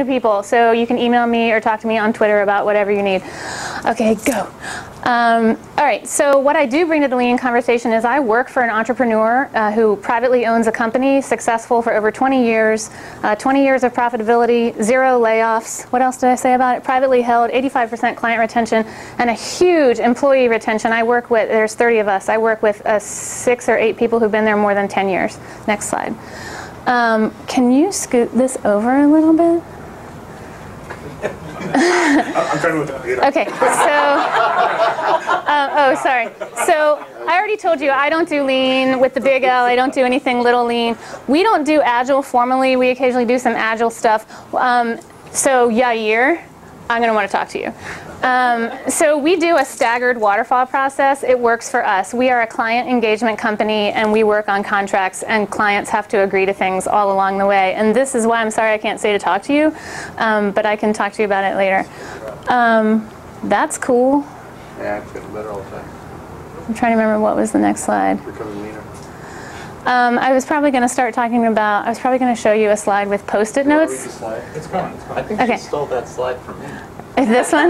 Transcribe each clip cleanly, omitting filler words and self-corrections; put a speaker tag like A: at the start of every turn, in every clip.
A: people, so you can email me or talk to me on Twitter about whatever you need. Okay, go. All right, so what I do bring to the lean conversation is I work for an entrepreneur who privately owns a company, successful for over 20 years, 20 years of profitability, 0 layoffs. What else did I say about it? Privately held, 85% client retention, and a huge employee retention. I work with, there's 30 of us, I work with 6 or 8 people who've been there more than 10 years. Next slide. Can you scoot this over a little bit?
B: I'm trying to look at the
A: Okay, so, oh, sorry. So I already told you I don't do lean with the big L. I don't do anything little lean. We don't do Agile formally. We occasionally do some Agile stuff. So Yair, I'm going to want to talk to you. So we do a staggered waterfall process. It works for us. We are a client engagement company, and we work on contracts, and clients have to agree to things all along the way. And this is why I'm sorry I can't stay to talk to you, but I can talk to you about it later. That's cool.
C: Yeah, it's a literal thing.
A: I'm trying to remember what was the next slide.
C: Becoming leaner.
A: I was probably going to start talking about, I was probably going to show you a slide with Postit Notes.
C: It's gone. I think
A: Okay.
C: you stole that slide from me.
A: This one?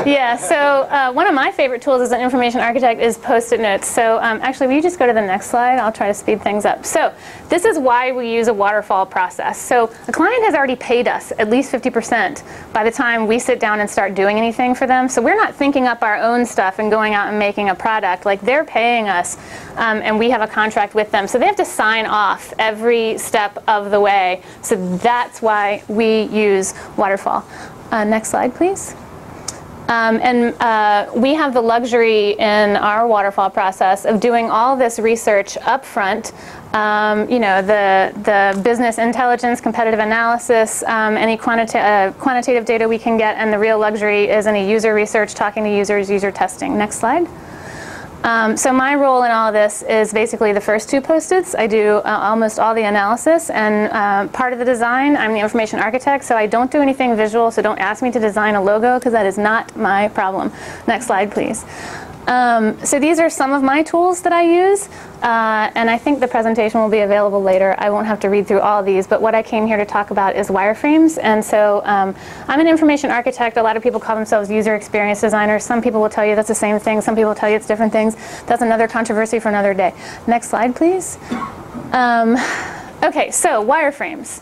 A: Yeah, so one of my favorite tools as an information architect is Postit Notes. So actually, will you just go to the next slide? I'll try to speed things up. So this is why we use a waterfall process. So the client has already paid us at least 50% by the time we sit down and start doing anything for them. So we're not thinking up our own stuff and going out and making a product. Like, they're paying us, and we have a contract with them. So they have to sign off every step of the way. So that's why we use waterfall. Next slide, please. We have the luxury in our waterfall process of doing all this research up front. You know, the business intelligence, competitive analysis, any quantitative data we can get, and the real luxury is any user research, talking to users, user testing. Next slide. So my role in all of this is basically the first 2 Post-its. I do almost all the analysis, and part of the design, I'm the information architect, so I don't do anything visual, so don't ask me to design a logo, because that is not my problem. Next slide, please. So these are some of my tools that I use, and I think the presentation will be available later. I won't have to read through all of these, but what I came here to talk about is wireframes. And so I'm an information architect. A lot of people call themselves user experience designers. Some people will tell you that's the same thing. Some people will tell you it's different things. That's another controversy for another day. Next slide, please. Okay, so wireframes.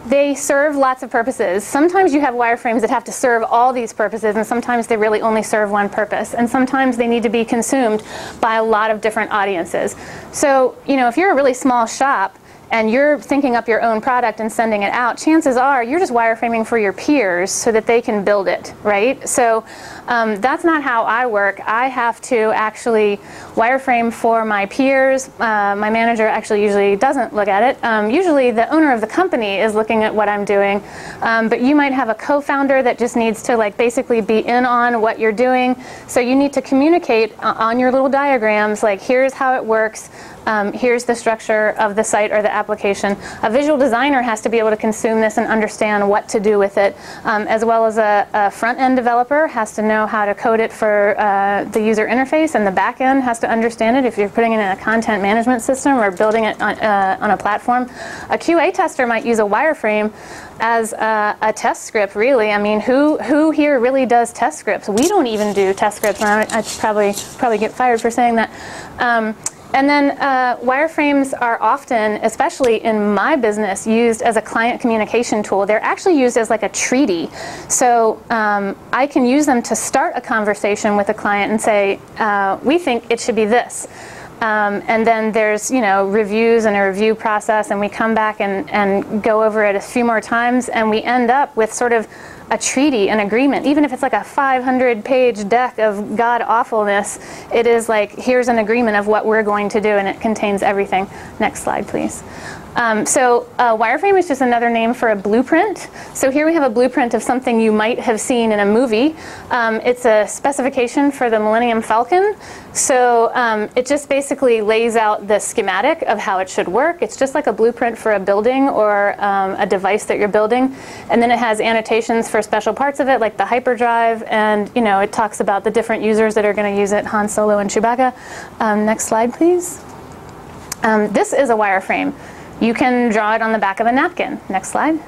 A: They serve lots of purposes. Sometimes you have wireframes that have to serve all these purposes, and sometimes they really only serve one purpose. And sometimes they need to be consumed by a lot of different audiences. So, you know, if you're a really small shop and you're thinking up your own product and sending it out, chances are you're just wireframing for your peers so that they can build it, right? So that's not how I work. I have to actually wireframe for my peers. My manager actually usually doesn't look at it. Usually the owner of the company is looking at what I'm doing. But you might have a co-founder that just needs to, like, basically be in on what you're doing. So you need to communicate on your little diagrams, like, here's how it works. Here's the structure of the site or the application. A visual designer has to be able to consume this and understand what to do with it, as well as a front-end developer has to know how to code it for the user interface, and the back-end has to understand it if you're putting it in a content management system or building it on a platform. A QA tester might use a wireframe as a test script, really. I mean, who here really does test scripts? We don't even do test scripts, and I'd probably get fired for saying that. And then wireframes are often, especially in my business, used as a client communication tool. They're actually used as like a treaty. So I can use them to start a conversation with a client and say, we think it should be this. And then there's, you know, reviews and a review process, and we come back and go over it a few more times, and we end up with sort of a treaty, an agreement. Even if it's like a 500-page deck of god-awfulness, it is like, here's an agreement of what we're going to do, and it contains everything. Next slide, please. So wireframe is just another name for a blueprint. So here we have a blueprint of something you might have seen in a movie. It's a specification for the Millennium Falcon. So it just basically lays out the schematic of how it should work. It's just like a blueprint for a building or a device that you're building. And then it has annotations for special parts of it, like the hyperdrive, and, you know, it talks about the different users that are going to use it, Han Solo and Chewbacca. Next slide, please. This is a wireframe. You can draw it on the back of a napkin. Next slide.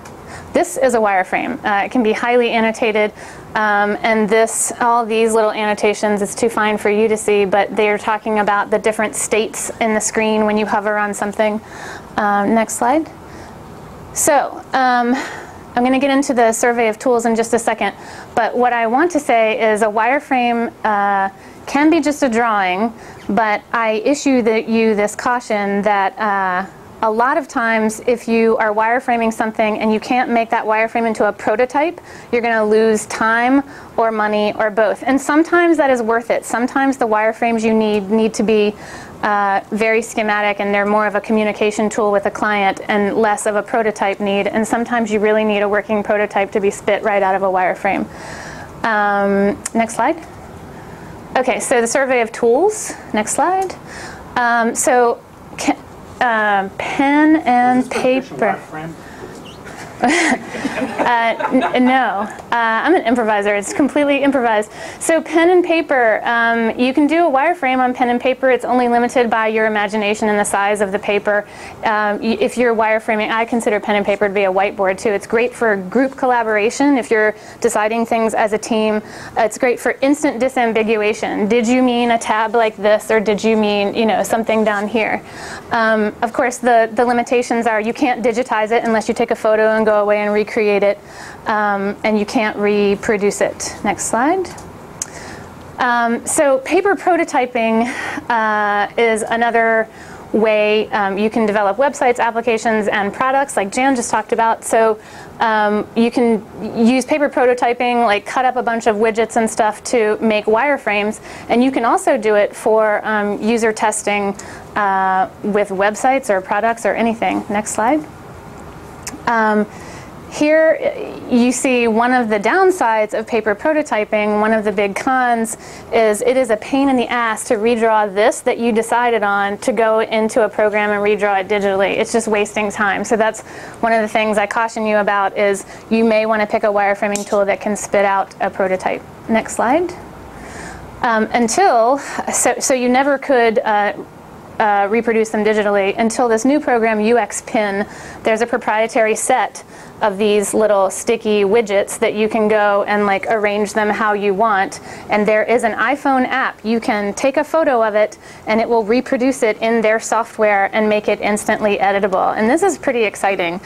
A: This is a wireframe. It can be highly annotated, and all these little annotations, it's too fine for you to see, but they're talking about the different states in the screen when you hover on something. Next slide. So, I'm going to get into the survey of tools in just a second, but what I want to say is a wireframe can be just a drawing, but I issue you this caution that a lot of times if you are wireframing something and you can't make that wireframe into a prototype, you're going to lose time or money or both. And sometimes that is worth it. Sometimes the wireframes you need to be very schematic, and they're more of a communication tool with a client and less of a prototype need. And sometimes you really need a working prototype to be spit right out of a wireframe. Next slide. Okay, so the survey of tools. Next slide. Pen and paper. No, I'm an improviser. It's completely improvised. So pen and paper, you can do a wireframe on pen and paper. It's only limited by your imagination and the size of the paper. If you're wireframing, I consider pen and paper to be a whiteboard too. It's great for group collaboration if you're deciding things as a team. It's great for instant disambiguation. Did you mean a tab like this, or did you mean, something down here? Of course, the limitations are you can't digitize it unless you take a photo and go away and recreate it, and you can't reproduce it. Next slide. So paper prototyping is another way you can develop websites, applications, and products like Jan just talked about. So you can use paper prototyping, like cut up a bunch of widgets and stuff to make wireframes, and you can also do it for user testing with websites or products or anything. Next slide. Here you see one of the downsides of paper prototyping. One of the big cons is it is a pain in the ass to redraw this that you decided on to go into a program and redraw it digitally. It's just wasting time. So that's one of the things I caution you about, is you may want to pick a wireframing tool that can spit out a prototype. Next slide. So you never could reproduce them digitally until this new program, UXPin. There's a proprietary set of these little sticky widgets that you can go and like arrange them how you want, and there is an iPhone app. You can take a photo of it and it will reproduce it in their software and make it instantly editable. And this is pretty exciting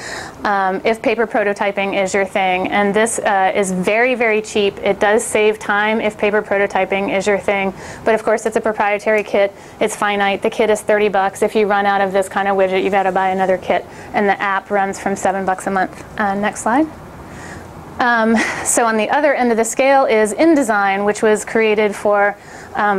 A: if paper prototyping is your thing, and this is very, very cheap. It does save time if paper prototyping is your thing, but of course it's a proprietary kit. It's finite. The kit is $30. If you run out of this kind of widget, you got to buy another kit, and the app runs from $7 a month. Next slide. So on the other end of the scale is InDesign, which was created for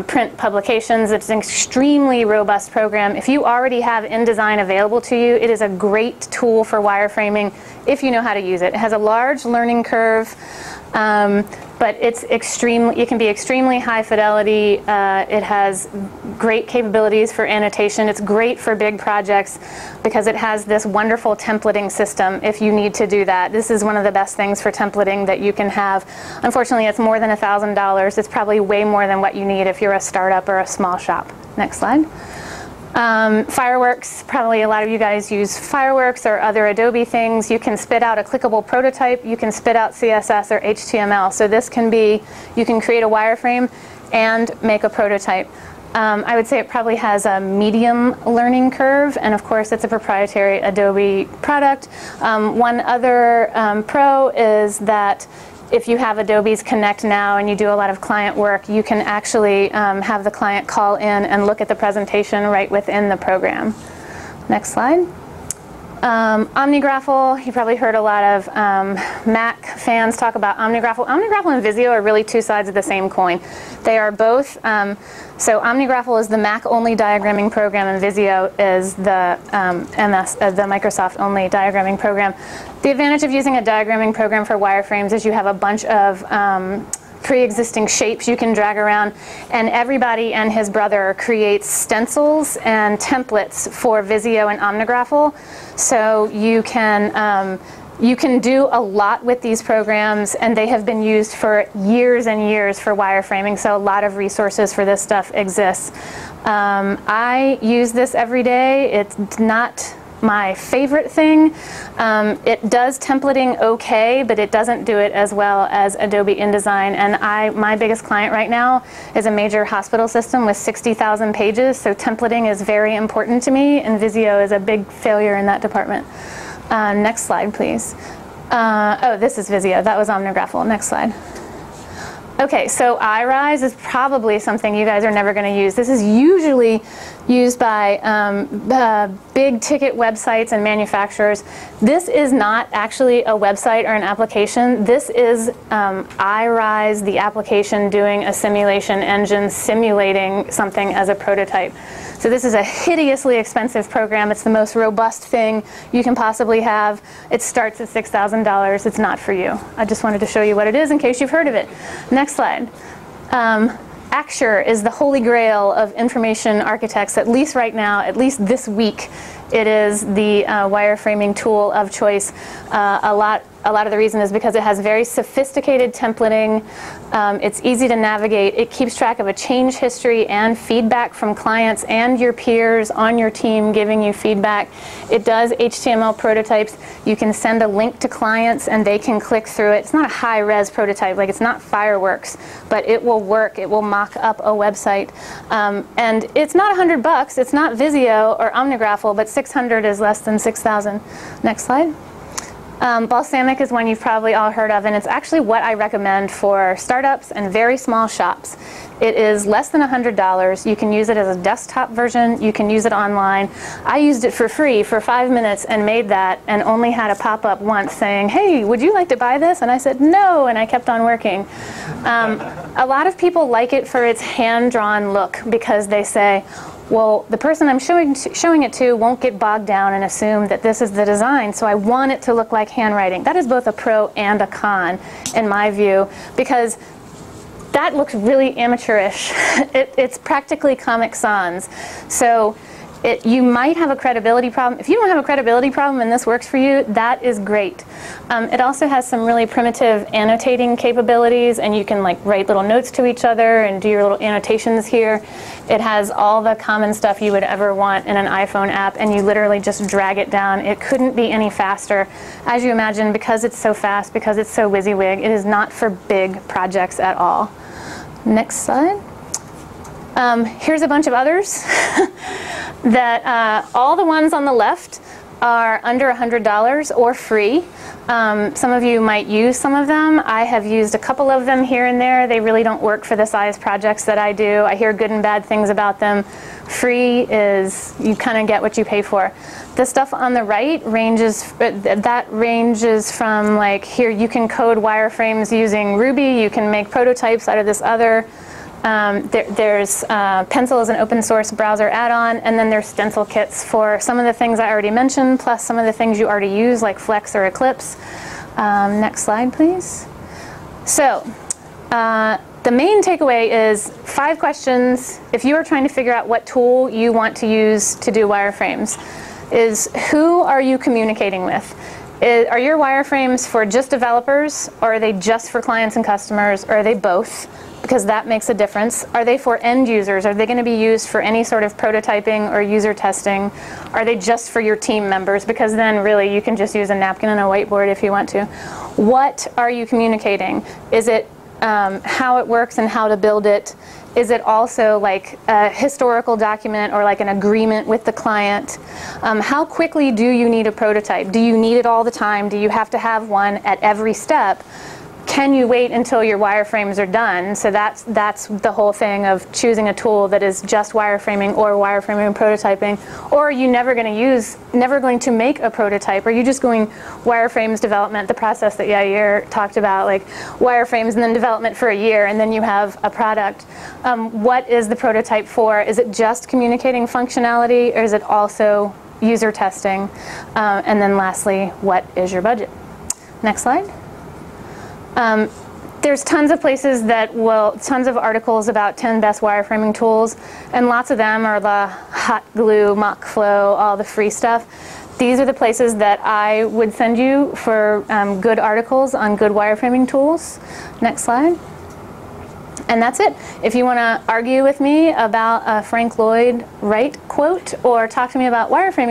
A: print publications. It's an extremely robust program. If you already have InDesign available to you, it is a great tool for wireframing if you know how to use it. It has a large learning curve, but it can be extremely high fidelity. It has great capabilities for annotation. It's great for big projects because it has this wonderful templating system if you need to do that. This is one of the best things for templating that you can have. Unfortunately, it's more than $1,000. It's probably way more than what you need if you're a startup or a small shop. Next slide. Fireworks, probably a lot of you guys use Fireworks or other Adobe things. You can spit out a clickable prototype. You can spit out CSS or HTML. So this can be, you can create a wireframe and make a prototype. I would say it probably has a medium learning curve, and of course it's a proprietary Adobe product. One other pro is that if you have Adobe's Connect now and you do a lot of client work, you can actually have the client call in and look at the presentation right within the program. Next slide. Omnigraffle, you probably heard a lot of Mac fans talk about Omnigraffle. Omnigraffle and Vizio are really two sides of the same coin. They are both, so Omnigraffle is the Mac-only diagramming program, and Vizio is the the Microsoft-only diagramming program. The advantage of using a diagramming program for wireframes is you have a bunch of pre-existing shapes you can drag around, and everybody and his brother creates stencils and templates for Vizio and Omnigraffle, so you can do a lot with these programs, and they have been used for years and years for wireframing, so a lot of resources for this stuff exists. I use this every day. It's not my favorite thing. It does templating okay, but it doesn't do it as well as Adobe InDesign. And my biggest client right now is a major hospital system with 60,000 pages, so templating is very important to me, and Vizio is a big failure in that department. Next slide, please. Oh, this is Vizio. That was Omnigraffle. Next slide. Okay, so Irise is probably something you guys are never going to use. This is usually used by big ticket websites and manufacturers. This is not actually a website or an application. This is Irise, the application, doing a simulation engine simulating something as a prototype. So this is a hideously expensive program. It's the most robust thing you can possibly have. It starts at $6,000. It's not for you. I just wanted to show you what it is in case you've heard of it. Next slide. Axure is the holy grail of information architects, at least right now, at least this week. It is the wireframing tool of choice. A lot of the reason is because it has very sophisticated templating. It's easy to navigate. It keeps track of a change history and feedback from clients and your peers on your team giving you feedback. It does HTML prototypes. You can send a link to clients and they can click through it. It's not a high-res prototype, like it's not fireworks, but it will work. It will mock up a website. And it's not $100. It's not Vizio or Omnigraffle, but 600 is less than 6,000. Next slide. Balsamic is one you've probably all heard of, and it's actually what I recommend for startups and very small shops. It is less than $100. You can use it as a desktop version. You can use it online. I used it for free for 5 minutes and made that, and only had a pop-up once saying, hey, would you like to buy this? And I said no, and I kept on working. A lot of people like it for its hand-drawn look because they say, well, the person I'm showing it to won't get bogged down and assume that this is the design, so I want it to look like handwriting. That is both a pro and a con, in my view, because that looks really amateurish. It's practically Comic Sans. So you might have a credibility problem. If you don't have a credibility problem and this works for you, that is great. It also has some really primitive annotating capabilities, and you can like write little notes to each other and do your little annotations here. It has all the common stuff you would ever want in an iPhone app, and you literally just drag it down. It couldn't be any faster. As you imagine, because it's so fast, because it's so WYSIWYG, it is not for big projects at all. Next slide. Here's a bunch of others. That all the ones on the left are under $100 or free. Some of you might use some of them. I have used a couple of them here and there. They really don't work for the size projects that I do. I hear good and bad things about them. Free is, you kind of get what you pay for. The stuff on the right ranges from like, here you can code wireframes using Ruby. You can make prototypes out of this other. There's Pencil is an open source browser add-on, and then there's stencil kits for some of the things I already mentioned, plus some of the things you already use, like Flex or Eclipse. Next slide, please. So, the main takeaway is 5 questions. If you are trying to figure out what tool you want to use to do wireframes, is who are you communicating with? Are your wireframes for just developers, or are they just for clients and customers, or are they both? Because that makes a difference. Are they for end users? Are they going to be used for any sort of prototyping or user testing? Are they just for your team members? Because then really you can just use a napkin and a whiteboard if you want to. What are you communicating? Is it how it works and how to build it? Is it also like a historical document or like an agreement with the client? How quickly do you need a prototype? Do you need it all the time? Do you have to have one at every step? Can you wait until your wireframes are done? So that's the whole thing of choosing a tool that is just wireframing or wireframing and prototyping. Or are you never going to make a prototype? Are you just going wireframes development, the process that Yair talked about, like wireframes and then development for a year, and then you have a product? What is the prototype for? Is it just communicating functionality, or is it also user testing? And then lastly, what is your budget? Next slide. There's tons of places tons of articles about 10 best wireframing tools, and lots of them are the hot glue, Mockflow, all the free stuff. These are the places that I would send you for good articles on good wireframing tools. Next slide. And that's it. If you want to argue with me about a Frank Lloyd Wright quote, or talk to me about wireframing